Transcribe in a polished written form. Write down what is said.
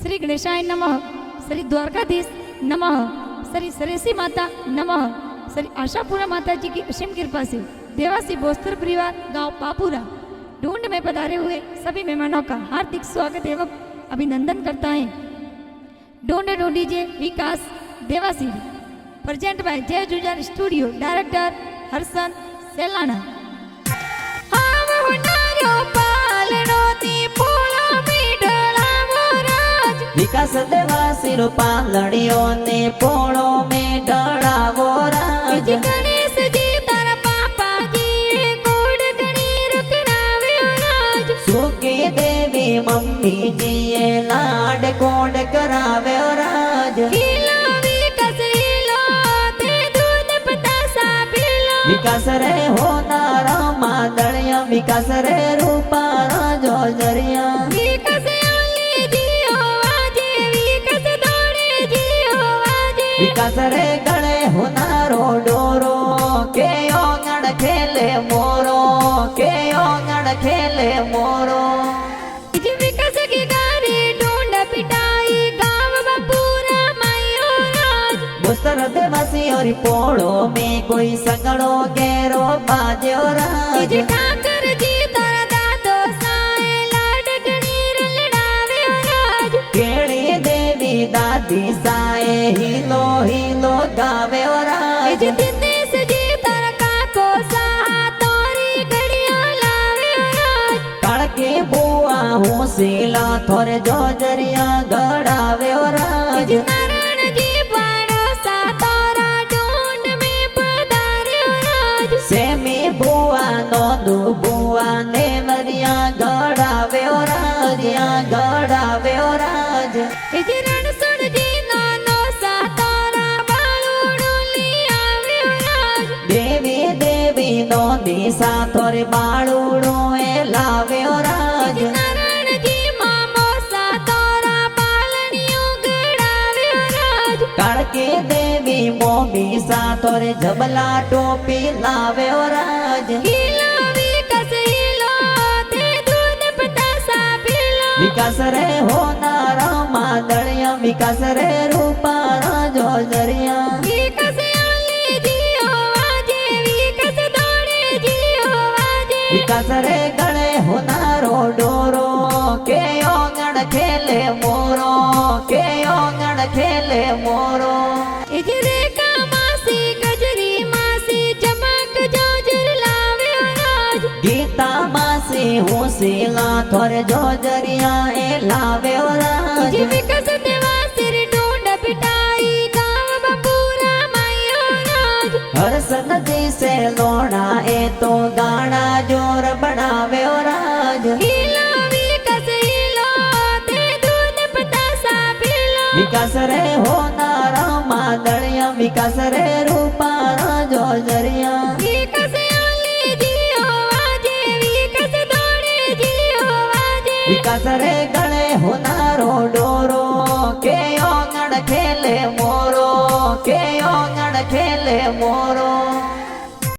श्री गणेशाय नमः, श्री द्वारकाधीश नमः, श्री सरेसी माता नमः। श्री आशापुरा माता जी की असीम कृपा से देवासी बोस्तर परिवार गांव पापुरा ढूंढ में पधारे हुए सभी मेहमानों का हार्दिक स्वागत एवं अभिनंदन करता है। ढूंढे ढूंढीजे विकास देवासी प्रेजेंट बाय जय जुजार स्टूडियो, डायरेक्टर हर्षन सेलाना। विकास देवासी रो पालड़ियों ने पोड़ो में ढड़ावो राज। गणेश जी तारा पापा जी कोड गणी रखनावे राज। सुखी देवी मम्मी जी ये लाड कोड करावे राज। विकास रे होनारा मादड़िया, विकास रे रूपा जो जरिया। विकास रे गणे होनारो डोरो के ओंगण खेले मोरो, के ओंगण खेले मोरो। विकास की गाड़ी ढूंढ पिटाई गाँव बपूरा मायो राज। बोस्तर देवासी और पोड़ो में कोई संगड़ो गेरो बाजो राज। ठाकर जी तारा दादो साए लाड गणी रलड़ावे राज। केड़ी देवी दादी साए हिलो हिलो गावे राज। दिनेश जी तारा काको साहा तोरी गड़िया लावे राज। कड़के बुआ होसिला थोरे जोजरिया गड़ावे राज। नारायण जी बाड़ो सा तारा ढूंढ में पधारे राज। सेमी बुआ नोंदू बुआ ने मरिया गड़ावे राज, गड़ावे राज। रणसुण जी नानो सा तारा बालूड़ो लियावे राज। देवी देवी नोंदी सा थोरे बालूड़ो ए लावे राज। नारायण जी मामो सा तारा पालनियों गड़ावे राज। कड़के देवी मोमी सा थोरे जबला टोपी लावे राज। विकास रे होनारा मादड़िया, विकास रे रूपा जो जरिया। विकास रे गणे होनारो डोरो के ओंगण खेले मोरो, के ओंगण खेले मोरो। गीता मासी होसिला थोरे जोजरिया ए लावे राज। विकास देवासी ढूंढ पिटाई गाँव बपूरा मायो राज। हर्षन जी से लोड़ा ए तो गाना जोर बनावे राज। विकास रे होनारा मादड़िया, विकास रे रूपा जो जरिया। विकास रे गणे होनारो डोरो के ओंगण खेले मोरो, के ओंगण खेले मोरो।